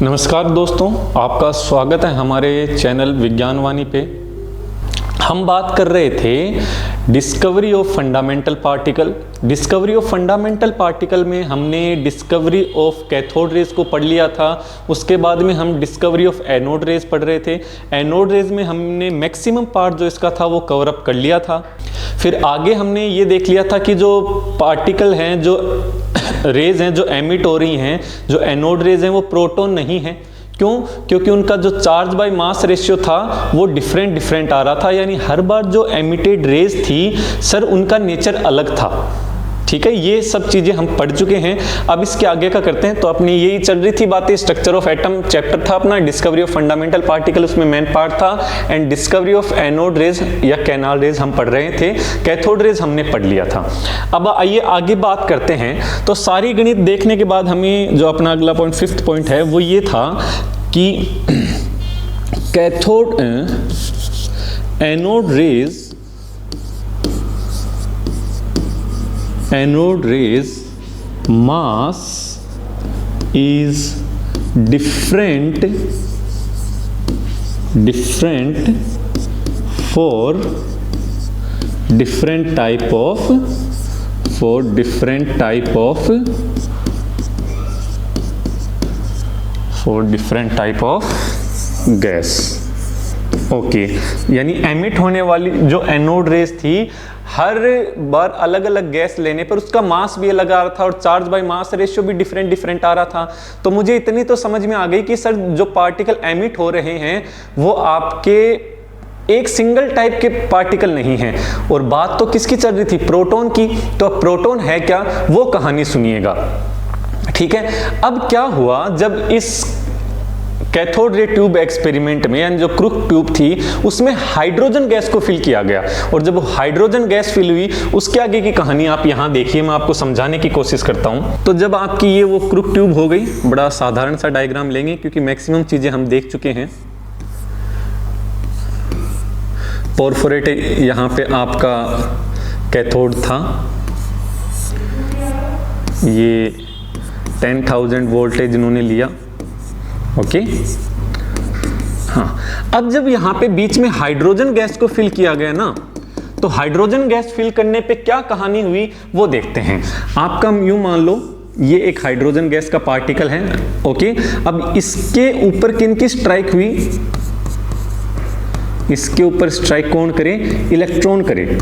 नमस्कार दोस्तों, आपका स्वागत है हमारे चैनल विज्ञानवाणी पे। हम बात कर रहे थे discovery of fundamental particle. Discovery of fundamental particle में हमने डिस्कवरी ऑफ कैथोड रेज को पढ़ लिया था। उसके बाद में हम डिस्कवरी ऑफ एनोड रेज पढ़ रहे थे। एनोड रेज में हमने मैक्सिमम पार्ट जो इसका था वो कवर अप कर लिया था। फिर आगे हमने ये देख लिया था कि जो पार्टिकल हैं, जो रेज हैं, जो एमिट हो रही हैं, जो एनोड रेज हैं, वो प्रोटॉन नहीं है। क्यों? क्योंकि उनका जो चार्ज बाय मास रेशियो था वो डिफरेंट आ रहा था। यानी हर बार जो एमिटेड रेज थी सर, उनका नेचर अलग था। ठीक है, ये सब चीजें हम पढ़ चुके हैं। अब इसके आगे का करते हैं। तो अपनी यही चल रही थी बातें। स्ट्रक्चर ऑफ एटम चैप्टर था अपना, डिस्कवरी ऑफ फंडामेंटल पार्टिकल उसमें मेन पार्ट था, and discovery of anode rays या कैनाल रेज हम पढ़ रहे थे। कैथोड रेज हमने पढ़ लिया था। अब आइए आगे बात करते हैं। तो सारी गणित देखने के बाद हमें जो अपना अगला पॉइंट, फिफ्थ पॉइंट है, वो ये था कि cathode anode rays mass is different for different type of gas. Okay, यानी एमिट होने वाली जो एनोड रेज थी, हर बार अलग अलग गैस लेने पर उसका मास भी अलग आ रहा था और चार्ज बाय मास रेशियो भी डिफरेंट आ रहा था। तो मुझे इतनी तो समझ में आ गई कि सर जो पार्टिकल एमिट हो रहे हैं वो आपके एक सिंगल टाइप के पार्टिकल नहीं हैं। और बात तो किसकी चल रही थी? प्रोटॉन की। तो प्रोटॉन है क्या, वो कहानी सुनिएगा। ठीक है, अब क्या हुआ जब इस कैथोड रे ट्यूब एक्सपेरिमेंट में, यानी जो क्रूक ट्यूब थी, उसमें हाइड्रोजन गैस को फिल किया गया। और जब हाइड्रोजन गैस फिल हुई, उसके आगे की कहानी आप यहां देखिए, मैं आपको समझाने की कोशिश करता हूं। तो जब आपकी ये वो क्रूक ट्यूब हो गई, बड़ा साधारण सा डायग्राम लेंगे क्योंकि मैक्सिमम चीजें हम देख चुके हैं। पोरफोरेट यहां पे आपका कैथोड था, ये 10,000 वोल्टेज इन्होंने लिया। ओके, हाँ। अब जब यहां पे बीच में हाइड्रोजन गैस को फिल किया गया ना, तो हाइड्रोजन गैस फिल करने पे क्या कहानी हुई वो देखते हैं। आपका यूं मान लो ये एक हाइड्रोजन गैस का पार्टिकल है। ओके, अब इसके ऊपर किनकी स्ट्राइक हुई? इसके ऊपर स्ट्राइक कौन करे? इलेक्ट्रॉन करे।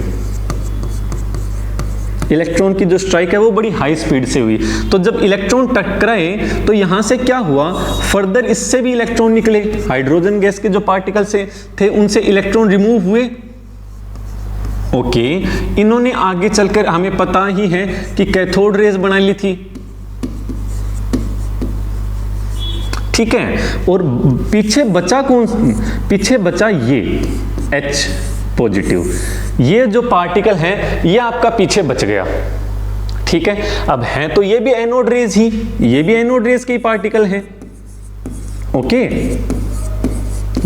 इलेक्ट्रॉन की जो स्ट्राइक है वो बड़ी हाई स्पीड से हुई। तो जब इलेक्ट्रॉन टकराए तो यहां से क्या हुआ, फर्दर इससे भी इलेक्ट्रॉन निकले। हाइड्रोजन गैस के जो पार्टिकल से थे उनसे इलेक्ट्रॉन रिमूव हुए। ओके, इन्होंने आगे चलकर, हमें पता ही है कि कैथोड रेज बना ली थी। ठीक है, और पीछे बचा कौन? पीछे बचा ये H पॉजिटिव। ये जो पार्टिकल है ये आपका पीछे बच गया। ठीक है, अब है तो ये भी एनोड रेज ही, ये भी एनोड रेज के पार्टिकल हैं। ओके,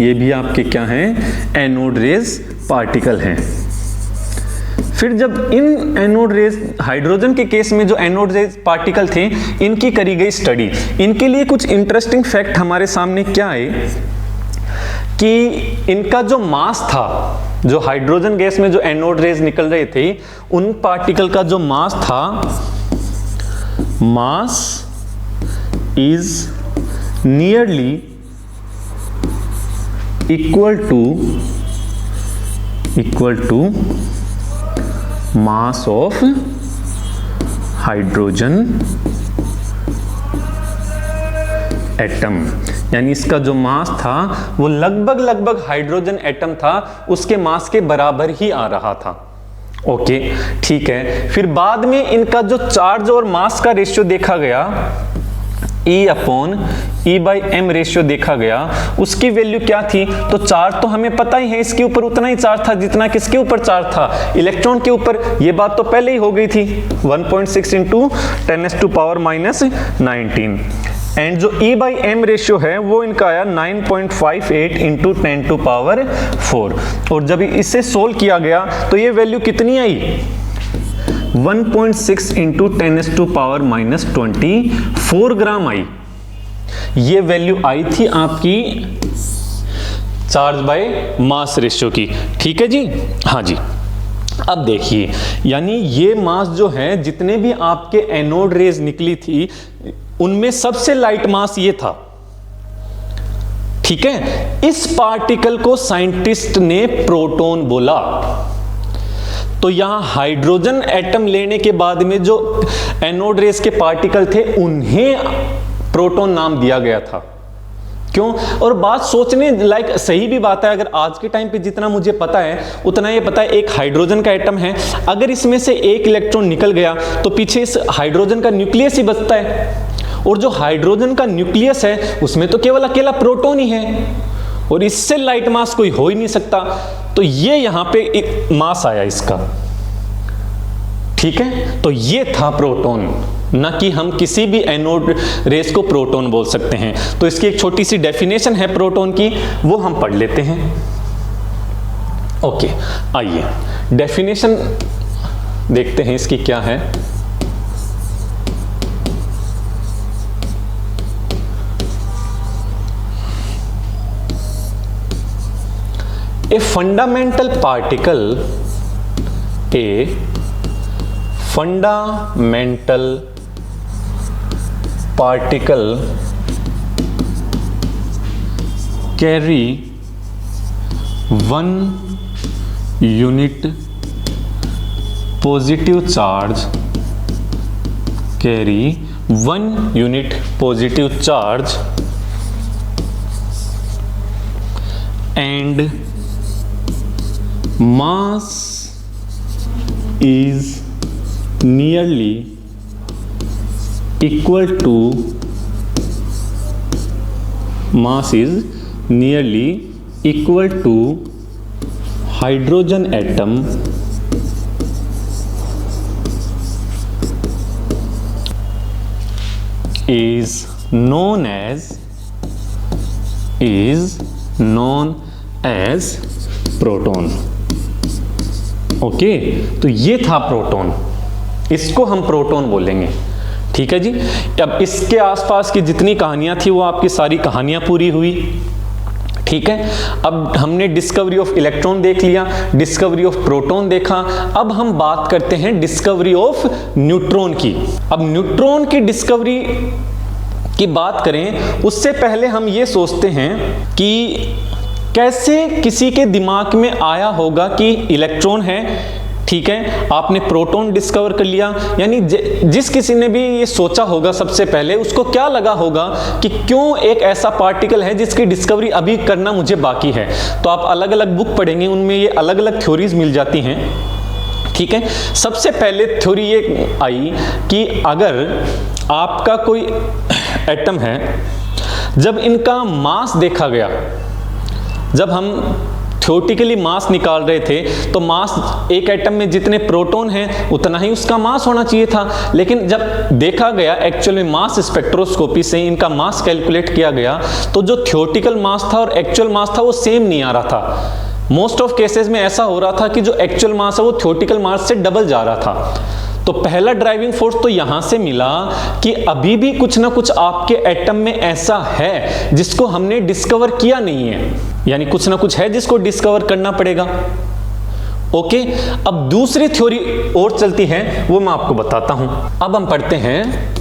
ये भी आपके क्या हैं? एनोड रेज पार्टिकल हैं। फिर जब इन एनोड रेज, हाइड्रोजन के केस में जो एनोड रेज पार्टिकल थे, इनकी करी गई स्टडी। इनके लिए कुछ इंटरेस्टिंग फैक्ट हमारे सामने क्या है कि इनका जो मास था, जो हाइड्रोजन गैस में जो एनोड रेज निकल रहे थे, उन पार्टिकल का जो मास था, mass is nearly equal to mass of hydrogen atom. यानी इसका जो मास था वो लगभग हाइड्रोजन एटम था उसके मास के बराबर ही आ रहा था। ओके, ठीक है। फिर बाद में इनका जो चार्ज और मास का रेशियो देखा गया, E/m रेशियो देखा गया, उसकी वैल्यू क्या थी? तो चार्ज तो हमें पता ही है, इसके ऊपर उतना ही चार्ज था जितना किसके ऊपर चार्ज था? इलेक्ट्रॉन के ऊपर। ये बात तो पहले ही हो गई थी, 1.6 × 10⁻⁻19। एंड जो E/m रेशियो है वो इनका आया 9.58 × 10⁻⁴। और जब इसे सोल्व किया गया तो ये वैल्यू कितनी आई? 1.6 × 10⁻⁻24 ग्राम आई। ये वैल्यू आई थी आपकी चार्ज बाय मास रेशियो की। ठीक है जी, हाँ जी। अब देखिए, यानी ये मास जो है, जितने भी आपके एनोड रेज निकली थी उनमें सबसे लाइट मास ये था। ठीक है, इस पार्टिकल को साइंटिस्ट ने प्रोटॉन बोला। तो यहां हाइड्रोजन एटम लेने के बाद में जो एनोड रेस के पार्टिकल थे उन्हें प्रोटॉन नाम दिया गया था। क्यों? और बात सोचने लायक सही भी बात है। अगर आज के टाइम पे जितना मुझे पता है उतना ये पता है, एक हाइड्रोजन का एटम है, अगर इसमें से एक इलेक्ट्रॉन निकल गया तो पीछे इस हाइड्रोजन का न्यूक्लियस ही बचता है, और जो हाइड्रोजन का न्यूक्लियस है उसमें तो केवल अकेला प्रोटॉन ही है, और इससे लाइट मास कोई हो ही नहीं सकता। तो ये यहां पे एक मास आया इसका। ठीक है, तो ये था प्रोटॉन, ना कि हम किसी भी एनोड रेस को प्रोटॉन बोल सकते हैं। तो इसकी एक छोटी सी डेफिनेशन है प्रोटॉन की, वो हम पढ़ लेते हैं। ओके, आइए डेफिनेशन देखते हैं इसकी क्या है। A fundamental particle carry 1 unit positive charge, and mass is nearly equal to hydrogen atom is known as proton. Okay, तो ये था प्रोटॉन, इसको हम प्रोटॉन बोलेंगे। ठीक है जी। अब इसके आसपास की जितनी कहानियां थी वो आपकी सारी कहानियां पूरी हुई। ठीक है, अब हमने डिस्कवरी ऑफ इलेक्ट्रॉन देख लिया, डिस्कवरी ऑफ प्रोटॉन देखा। अब हम बात करते हैं डिस्कवरी ऑफ न्यूट्रॉन की। अब न्यूट्रॉन की डिस्कवरी की बात करें उससे पहले हम ये सोचते हैं कि कैसे किसी के दिमाग में आया होगा कि इलेक्ट्रॉन है, ठीक है, आपने प्रोटॉन डिस्कवर कर लिया, यानी जिस किसी ने भी ये सोचा होगा सबसे पहले उसको क्या लगा होगा कि क्यों एक ऐसा पार्टिकल है जिसकी डिस्कवरी अभी करना मुझे बाकी है। तो आप अलग अलग बुक पढ़ेंगे, उनमें ये अलग अलग थ्योरीज मिल जाती हैं। ठीक है, सबसे पहले थ्योरी ये आई कि अगर आपका कोई एटम है, जब इनका मास देखा गया, जब हम थ्योरेटिकली मास निकाल रहे थे तो मास, एक एटम में जितने प्रोटॉन हैं उतना ही उसका मास होना चाहिए था, लेकिन जब देखा गया एक्चुअल में मास स्पेक्ट्रोस्कोपी से इनका मास कैलकुलेट किया गया तो जो थ्योरेटिकल मास था और एक्चुअल मास था वो सेम नहीं आ रहा था। मोस्ट ऑफ केसेस में ऐसा हो रहा था कि जो एक्चुअल मास है वो थ्योरेटिकल मास से डबल जा रहा था। तो पहला ड्राइविंग फोर्स तो यहां से मिला कि अभी भी कुछ ना कुछ आपके एटम में ऐसा है जिसको हमने डिस्कवर किया नहीं है, यानी कुछ ना कुछ है जिसको डिस्कवर करना पड़ेगा। ओके, अब दूसरी थ्योरी और चलती है, वो मैं आपको बताता हूं। अब हम पढ़ते हैं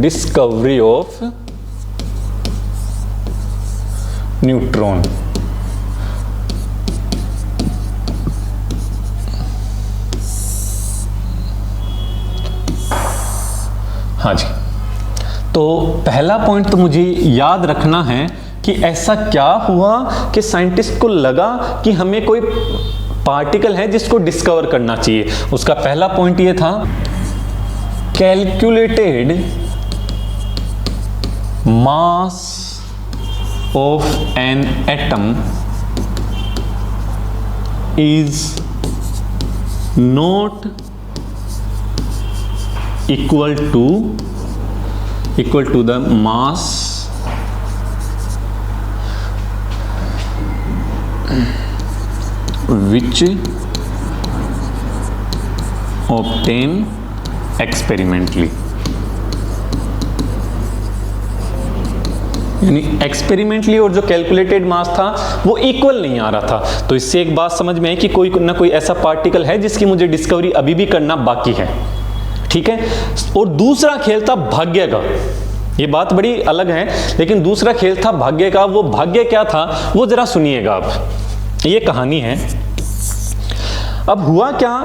डिस्कवरी ऑफ न्यूट्रॉन। हाँ जी, तो पहला पॉइंट तो मुझे याद रखना है कि ऐसा क्या हुआ कि साइंटिस्ट को लगा कि हमें कोई पार्टिकल है जिसको डिस्कवर करना चाहिए। उसका पहला पॉइंट ये था, calculated mass of an atom is not equal to the mass which obtain experimentally। यानी एक्सपेरिमेंटली और जो कैलकुलेटेड मास था वो इक्वल नहीं आ रहा था। तो इससे एक बात समझ में आई कि कोई ना कोई ऐसा पार्टिकल है जिसकी मुझे डिस्कवरी अभी भी करना बाकी है। ठीक है, और दूसरा खेल था भाग्य का। ये बात बड़ी अलग है, लेकिन दूसरा खेल था भाग्य का। वो भाग्य क्या था वो जरा सुनिएगा आप। ये कहानी है। अब हुआ क्या,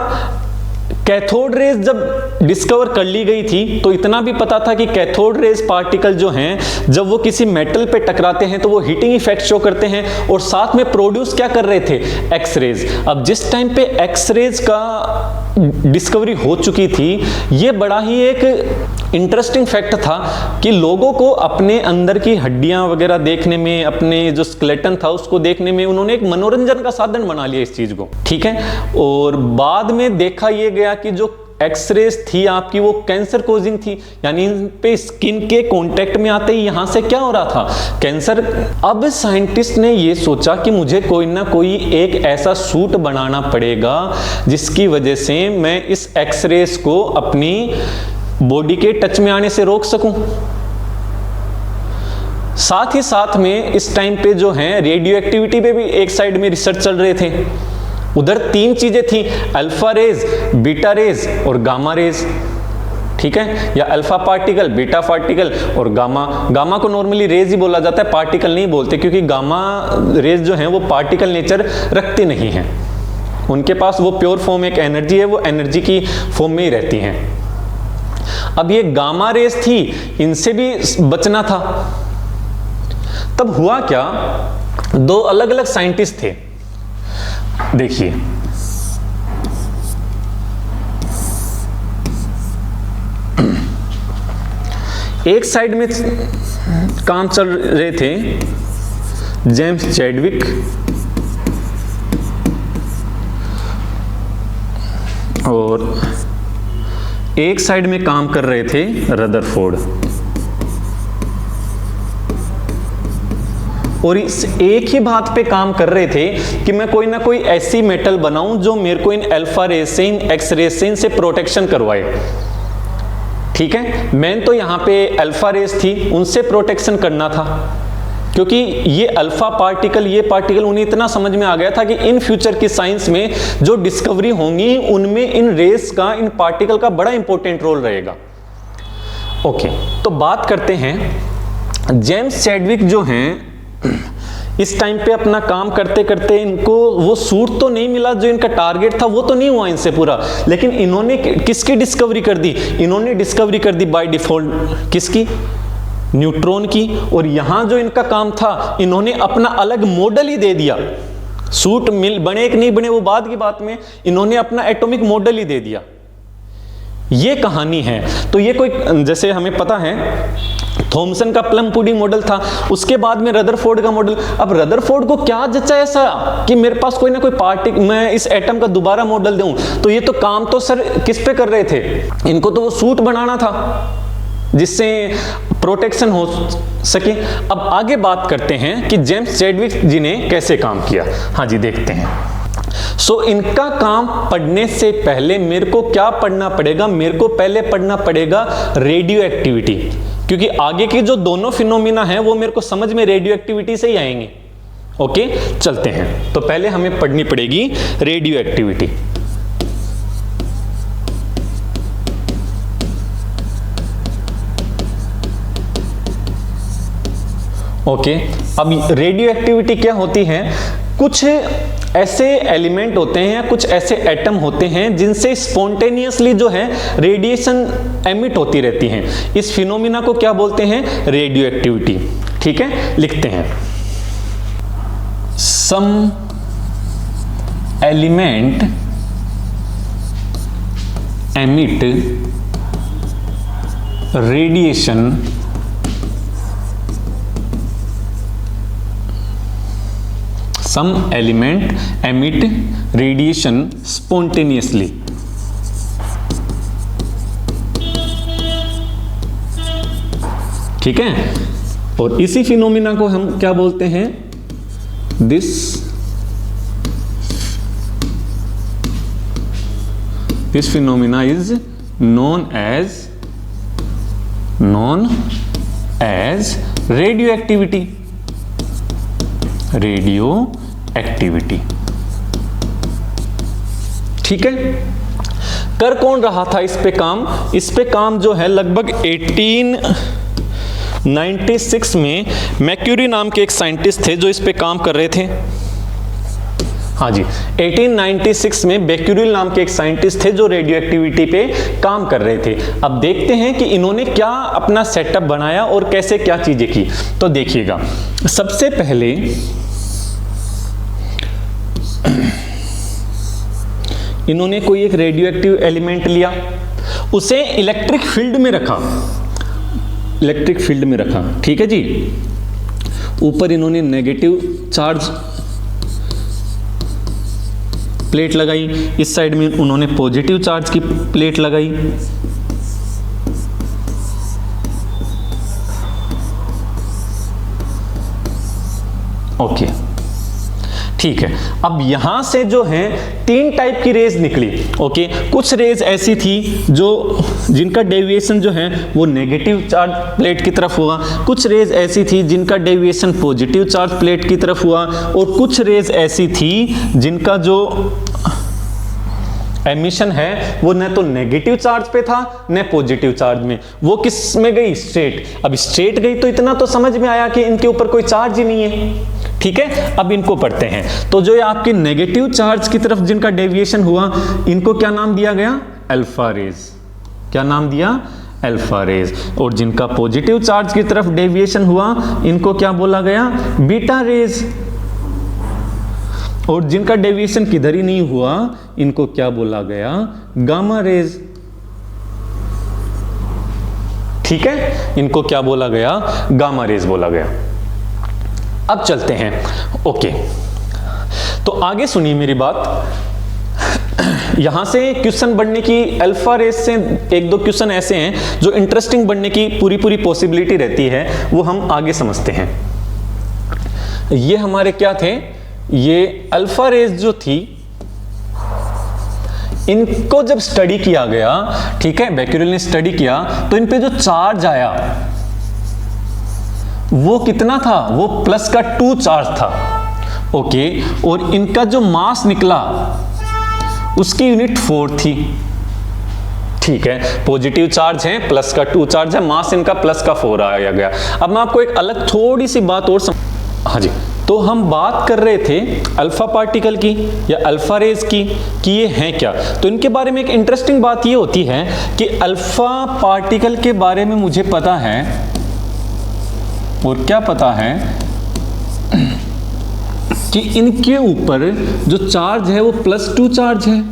कैथोड रेज जब डिस्कवर कर ली गई थी तो इतना भी पता था कि कैथोड रेज पार्टिकल जो हैं जब वो किसी मेटल पे टकराते हैं तो वो हीटिंग इफेक्ट शो करते हैं, और साथ में प्रोड्यूस क्या कर रहे थे, एक्स रेज। अब जिस टाइम पे एक्स रेज का डिस्कवरी हो चुकी थी, ये बड़ा ही एक इंटरेस्टिंग फैक्ट था कि लोगों को अपने अंदर की हड्डियां वगैरह देखने में, अपने जो स्केलेटन था उसको देखने में उन्होंने एक मनोरंजन का साधन बना लिया इस चीज को। ठीक है, और बाद में देखा यह गया कि जो एक्सरेज थी आपकी वो कैंसर कोजिंग थी, यानी इन पे स्किन के कांटेक्ट में आते ही यहां से क्या हो रहा था, कैंसर। अब साइंटिस्ट ने ये सोचा कि मुझे कोई ना कोई एक ऐसा सूट बनाना पड़ेगा जिसकी वजह से मैं इस एक्सरेज को अपनी बॉडी के टच में आने से रोक सकूं। साथ ही साथ में इस टाइम पे जो है रेडियो एक्टिविटी पे भी एक साइड में रिसर्च चल रहे थे। उधर तीन चीजें थी, अल्फा रेज, बीटा रेज और गामा रेज। ठीक है, या अल्फा पार्टिकल, बीटा पार्टिकल और गामा। गामा को नॉर्मली रेज ही बोला जाता है, पार्टिकल नहीं बोलते, क्योंकि गामा रेज जो है वो पार्टिकल नेचर रखते नहीं हैं। उनके पास वो प्योर फॉर्म एक एनर्जी है, वो एनर्जी की फॉर्म में ही रहती हैं। अब ये गामा रेज थी, इनसे भी बचना था। तब हुआ क्या, दो अलग अलग साइंटिस्ट थे। देखिए, एक साइड में काम चल रहे थे जेम्स चैडविक और एक साइड में काम कर रहे थे रदरफोर्ड। और इस एक ही बात पे काम कर रहे थे कि मैं कोई ना कोई ऐसी मेटल बनाऊं जो मेरे को इन अल्फा रेज से, इन एक्स रेज से, इनसे प्रोटेक्शन करवाए। ठीक है, मेन तो यहां पे अल्फा रेज थी, उनसे प्रोटेक्शन करना था, क्योंकि ये अल्फा पार्टिकल, ये पार्टिकल उन्हें इतना समझ में आ गया था कि इन फ्यूचर की साइंस में जो डिस्कवरी होंगी उनमें इन रेस का, इन पार्टिकल का बड़ा इंपॉर्टेंट रोल रहेगा। ओके, तो बात करते हैं जेम्स चैडविक जो हैं, इस टाइम पे अपना काम करते करते इनको वो सूट तो नहीं मिला, जो इनका टारगेट था वो तो नहीं हुआ इनसे पूरा, लेकिन इन्होंने किसकी डिस्कवरी कर दी, इन्होंने डिस्कवरी कर दी बाय डिफॉल्ट किसकी, न्यूट्रॉन की। और यहां जो इनका काम था, इन्होंने अपना अलग मॉडल ही दे दिया। सूट बने कि नहीं बने वो बाद की बात में, इन्होंने अपना एटॉमिक मॉडल ही दे दिया। ये कहानी है। तो ये कोई, जैसे हमें पता है थॉमसन का प्लम पुडिंग मॉडल था, उसके बाद में रदरफोर्ड का मॉडल। अब रदरफोर्ड को क्या जचा ऐसा कि मेरे पास कोई ना कोई पार्टिकल, मैं इस एटम का दोबारा मॉडल दूं। तो ये तो काम तो सर किस पे कर रहे थे, इनको तो वो सूट बनाना था जिससे प्रोटेक्शन हो सके। अब आगे बात करते हैं कि जेम्स चैडविक जी ने कैसे काम किया। हाँ जी, देखते हैं। इनका काम पढ़ने से पहले मेरे को क्या पढ़ना पड़ेगा, मेरे को पहले पढ़ना पड़ेगा रेडियो एक्टिविटी, क्योंकि आगे के जो दोनों फिनोमिना हैं वो मेरे को समझ में रेडियो एक्टिविटी से ही आएंगे। ओके, चलते हैं। तो पहले हमें पढ़नी पड़ेगी रेडियो एक्टिविटी। ओके, अब रेडियो एक्टिविटी क्या होती है, कुछ ऐसे एलिमेंट होते हैं, कुछ ऐसे एटम होते हैं जिनसे स्पॉन्टेनियसली जो है रेडिएशन एमिट होती रहती हैं। इस फिनोमिना को क्या बोलते हैं, रेडियो एक्टिविटी। ठीक है, लिखते हैं some element emit radiation some element emit radiation spontaneously। ठीक है, और इसी फिनोमिना को हम क्या बोलते हैं, this phenomena is known as radio activity, radio activity. ठीक है, कर कौन रहा था इस पे काम? इस पे काम जो है लगभग 1896 में मैक्यूरी नाम के एक साइंटिस्ट थे जो इस पे काम कर रहे थे। हाँ जी, 1896 में बेक्यूरिल नाम के एक साइंटिस्ट थे जो रेडियो एक्टिविटी पे काम कर रहे थे। अब देखते हैं कि इन्होंने क्या अपना सेटअप बनाया और कैसे क्या चीजें की। तो देखिएगा, सबसे पहले इन्होंने कोई एक रेडियो एक्टिव एलिमेंट लिया, उसे इलेक्ट्रिक फील्ड में रखा, इलेक्ट्रिक फील्ड में रखा। ठीक है जी, ऊपर इन्होंने नेगेटिव चार्ज प्लेट लगाई, इस साइड में उन्होंने पॉजिटिव चार्ज की प्लेट लगाई। ओके, ठीक है। अब यहां से जो है 3 टाइप की रेज निकली। ओके, कुछ रेज ऐसी थी जो जिनका डेविएशन जो है वो नेगेटिव चार्ज प्लेट की तरफ हुआ, कुछ रेज ऐसी थी जिनका डेविएशन पॉजिटिव चार्ज प्लेट की तरफ हुआ, और कुछ रेज ऐसी थी जिनका जो एमिशन है वो न तो नेगेटिव चार्ज पे था न पॉजिटिव चार्ज में, वो किस में गई? स्ट्रेट। अब स्ट्रेट गई तो इतना तो समझ में आया कि इनके ऊपर कोई चार्ज ही नहीं है। ठीक है, अब इनको पढ़ते हैं। तो जो ये आपके नेगेटिव चार्ज की तरफ जिनका डेविएशन हुआ, इनको क्या नाम दिया गया? Alpha rays. क्या नाम दिया? Alpha rays. और जिनका पॉजिटिव चार्ज की तरफ डेविएशन हुआ, इनको क्या बोला गया? Beta raise. और जिनका डेविएशन किधर ही नहीं हुआ, इनको क्या बोला गया? Gamma rays. ठीक है, इनको क्या बोला गया? गामा रेज बोला गया। अब चलते हैं। ओके, तो आगे सुनिए मेरी बात। यहां से क्वेश्चन बनने की, अल्फा रेज से 1-2 क्वेश्चन ऐसे हैं जो इंटरेस्टिंग बनने की पूरी पॉसिबिलिटी रहती है, वो हम आगे समझते हैं। ये हमारे क्या थे? ये अल्फा रेज जो थी, इनको जब स्टडी किया गया, ठीक है, बेक्यूरेल ने स्टडी किया, तो इन पे जो चार्ज आया वो कितना था? वो प्लस का 2 चार्ज था। ओके, और इनका जो मास निकला उसकी यूनिट 4 थी। ठीक है, पॉजिटिव चार्ज है, प्लस का 2 चार्ज है, मास इनका प्लस का 4 आया गया। अब मैं आपको एक अलग थोड़ी सी बात और हाँ जी, तो हम बात कर रहे थे अल्फा पार्टिकल की या अल्फा रेज की कि ये हैं क्या। तो इनके बारे में एक इंटरेस्टिंग बात ये होती है कि अल्फा पार्टिकल के बारे में मुझे पता है, और क्या पता है कि इनके ऊपर जो चार्ज है वो +2 चार्ज है,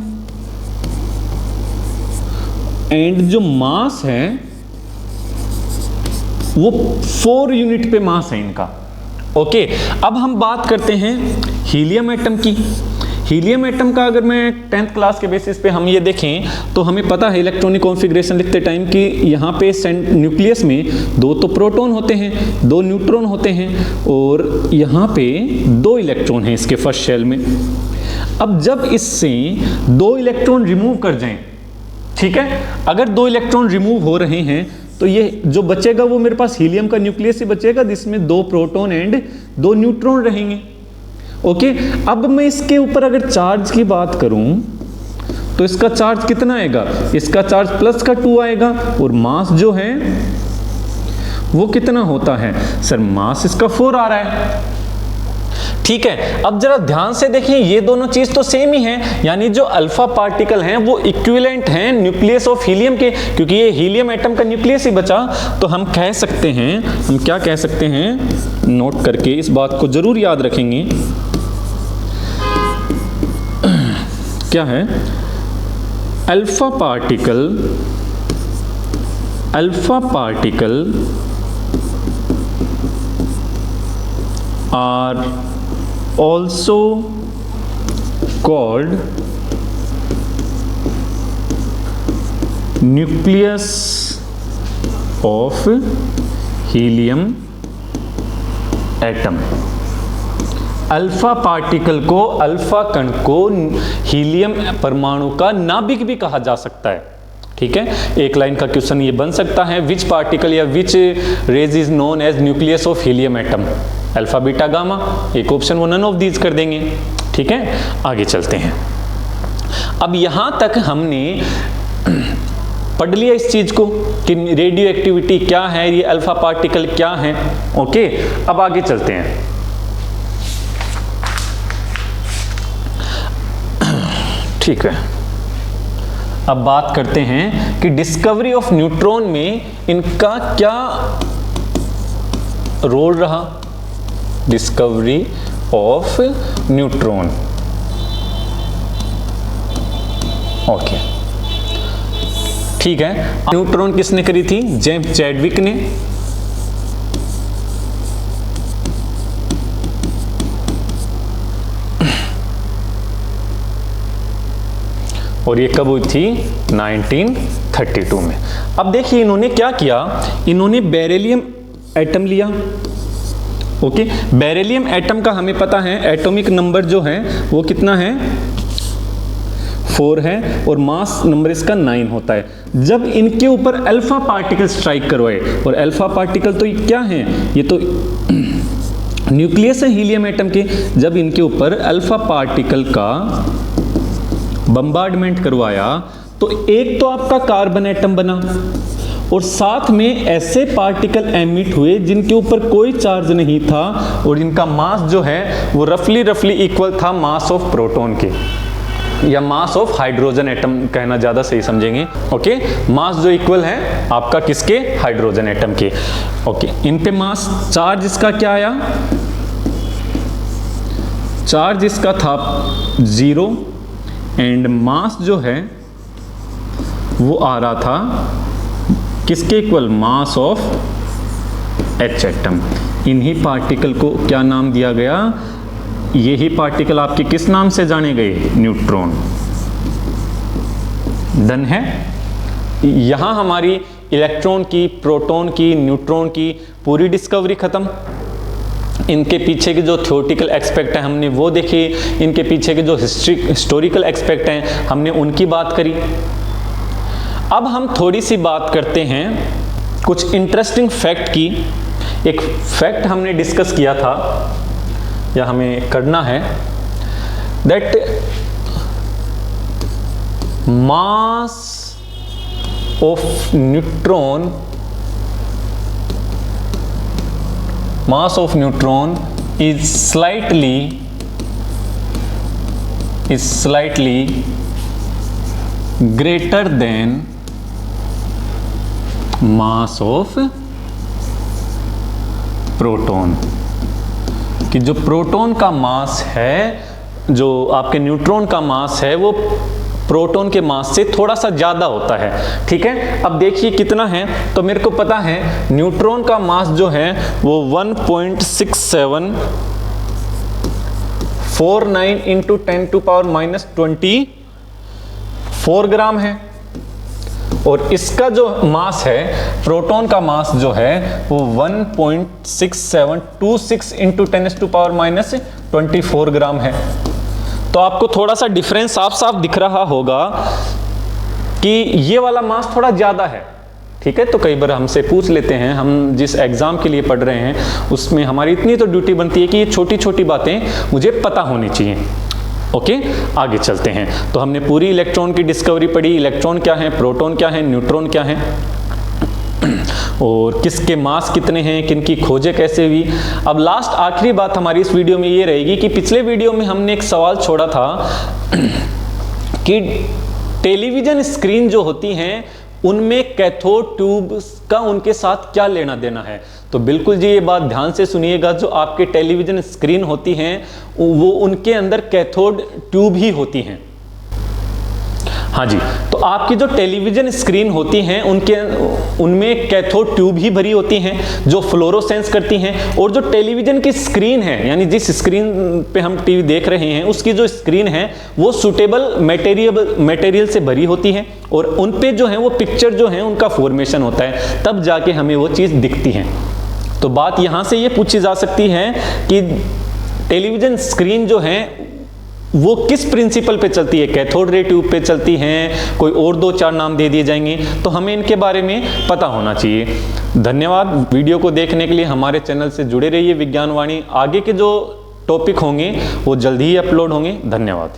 एंड जो मास है वो 4 यूनिट पे मास है इनका। ओके, अब हम बात करते हैं हीलियम एटम की। हीलियम एटम का अगर मैं 10th क्लास के बेसिस पे हम ये देखें तो हमें पता है इलेक्ट्रॉनिक कॉन्फ़िगरेशन लिखते टाइम कि यहाँ पे न्यूक्लियस में 2 तो प्रोटॉन होते हैं, 2 न्यूट्रॉन होते हैं, और यहाँ पे 2 इलेक्ट्रॉन हैं इसके फर्स्ट शेल में। अब जब इससे 2 इलेक्ट्रॉन रिमूव कर जाएं, ठीक है, अगर 2 इलेक्ट्रॉन रिमूव हो रहे हैं तो ये जो बचेगा वो मेरे पास हीलियम का न्यूक्लियस ही बचेगा जिसमें 2 प्रोटॉन एंड 2 न्यूट्रॉन रहेंगे। ओके, अब मैं इसके ऊपर अगर चार्ज की बात करूं तो इसका चार्ज कितना आएगा? इसका चार्ज प्लस का 2 आएगा, और मास जो है वो कितना होता है? सर मास इसका 4 आ रहा है। ठीक है, अब जरा ध्यान से देखें, ये दोनों चीज तो सेम ही हैं, यानी जो अल्फा पार्टिकल हैं वो इक्विवेलेंट हैं न्यूक्लियस ऑफ हीलियम के, क्योंकि ये हीलियम एटम का न्यूक्लियस ही बचा। तो हम कह सकते हैं, हम क्या कह सकते हैं, नोट करके इस बात को जरूर याद रखेंगे, क्या है? Alpha particle are also called nucleus of helium atom। Alpha particle को, अल्फा कण को हीलियम परमाणु का नाभिक भी कहा जा सकता है। ठीक है, एक लाइन का क्वेश्चन ये बन सकता है, विच पार्टिकल या which rays is known as nucleus of helium atom, alpha beta gamma, एक ऑप्शन वो नन ऑफ दीज कर देंगे। ठीक है, आगे चलते हैं। अब यहां तक हमने पढ़ लिया इस चीज को कि रेडियो एक्टिविटी क्या है, ये अल्फा पार्टिकल क्या है। ओके, अब आगे चलते हैं। ठीक है, अब बात करते हैं कि डिस्कवरी ऑफ न्यूट्रॉन में इनका क्या रोल रहा। डिस्कवरी ऑफ न्यूट्रॉन, ओके, ठीक है। न्यूट्रॉन किसने करी थी? जेम्स चैडविक ने। और ये कब हुई थी? 1932 में। अब देखिए इन्होंने क्या किया, इन्होंने बेरिलियम एटम लिया। ओके, बेरिलियम एटम का हमें पता है एटॉमिक नंबर जो है वो कितना है? 4 है और मास नंबर इसका 9 होता है। जब इनके ऊपर अल्फा पार्टिकल स्ट्राइक करवाए, और अल्फा पार्टिकल तो क्या है? ये तो न्यूक्लियस है हीलियम एटम के। जब इनके ऊपर अल्फा पार्टिकल का बम्बार्डमेंट करवाया तो एक तो आपका कार्बन एटम बना और साथ में ऐसे पार्टिकल एमिट हुए जिनके ऊपर कोई चार्ज नहीं था और जिनका मास जो है वो रफली इक्वल था मास ऑफ प्रोटॉन के, या मास ऑफ हाइड्रोजन एटम कहना ज्यादा सही समझेंगे। ओके, मास जो इक्वल है आपका किसके? हाइड्रोजन एटम के। ओके, इन पे मास, चार्ज इसका क्या आया? चार्ज इसका था 0 एंड मास जो है वो आ रहा था किसके equal? Mass of H atom. इन्हीं पार्टिकल को क्या नाम दिया गया? यही पार्टिकल आपके किस नाम से जाने गए? न्यूट्रॉन। डन है। यहां हमारी इलेक्ट्रॉन की, प्रोटॉन की, न्यूट्रॉन की पूरी डिस्कवरी खत्म। इनके पीछे के जो थ्योरेटिकल एस्पेक्ट है हमने वो देखे, इनके पीछे के जो हिस्टोरिकल एस्पेक्ट हैं हमने उनकी बात करी। अब हम थोड़ी सी बात करते हैं कुछ इंटरेस्टिंग फैक्ट की। एक फैक्ट हमने डिस्कस किया था या हमें करना है, that mass of neutron, mass of neutron is slightly greater than mass of proton। कि जो प्रोटॉन का मास है, जो आपके न्यूट्रॉन का मास है वो प्रोटॉन के मास से थोड़ा सा ज्यादा होता है। ठीक है, अब देखिए कितना है, तो मेरे को पता है न्यूट्रॉन का मास जो है वो 1.6749 इंटू 10⁻⁻24 ग्राम है। और इसका जो मास है, प्रोटॉन का मास जो है वो 1.6726 इंटू 10⁻⁻24 ग्राम है। तो आपको थोड़ा सा डिफरेंस साफ साफ दिख रहा होगा कि ये वाला मास थोड़ा ज्यादा है। ठीक है, तो कई बार हमसे पूछ लेते हैं, हम जिस एग्जाम के लिए पढ़ रहे हैं उसमें हमारी इतनी तो ड्यूटी बनती है कि ये छोटी छोटी बातें मुझे पता होनी चाहिए। ओके, आगे चलते हैं। तो हमने पूरी इलेक्ट्रॉन की डिस्कवरी पढ़ी, इलेक्ट्रॉन क्या है, प्रोटॉन क्या है, न्यूट्रॉन क्या है, और किसके मास कितने हैं, किनकी खोजें कैसे हुई। अब लास्ट आखिरी बात हमारी इस वीडियो में ये रहेगी कि पिछले वीडियो में हमने एक सवाल छोड़ा था कि टेलीविजन स्क्रीन जो होती हैं उनमें कैथोड ट्यूब का उनके साथ क्या लेना देना है। तो बिल्कुल जी ये बात ध्यान से सुनिएगा, जो आपके टेलीविजन स्क्रीन होती हैं वो उनके अंदर कैथोड ट्यूब ही होती हैं। हाँ जी, तो आपकी जो टेलीविजन स्क्रीन होती हैं उनमें कैथोड ट्यूब ही भरी होती हैं जो फ्लोरोसेंस करती हैं। और जो टेलीविजन की स्क्रीन है, यानी जिस स्क्रीन पे हम टीवी देख रहे हैं उसकी जो स्क्रीन है वो सूटेबल मटेरियल से भरी होती है और उन पे जो है वो पिक्चर जो है उनका फॉर्मेशन होता है, तब जाके हमें वो चीज़ दिखती है। तो बात यहाँ से ये पूछी जा सकती है कि टेलीविजन स्क्रीन जो है वो किस प्रिंसिपल पे चलती है, कैथोड रे ट्यूब पे चलती हैं, कोई और 2-4 नाम दे दिए जाएंगे, तो हमें इनके बारे में पता होना चाहिए। धन्यवाद वीडियो को देखने के लिए। हमारे चैनल से जुड़े रहिए विज्ञान वाणी। आगे के जो टॉपिक होंगे वो जल्दी ही अपलोड होंगे। धन्यवाद।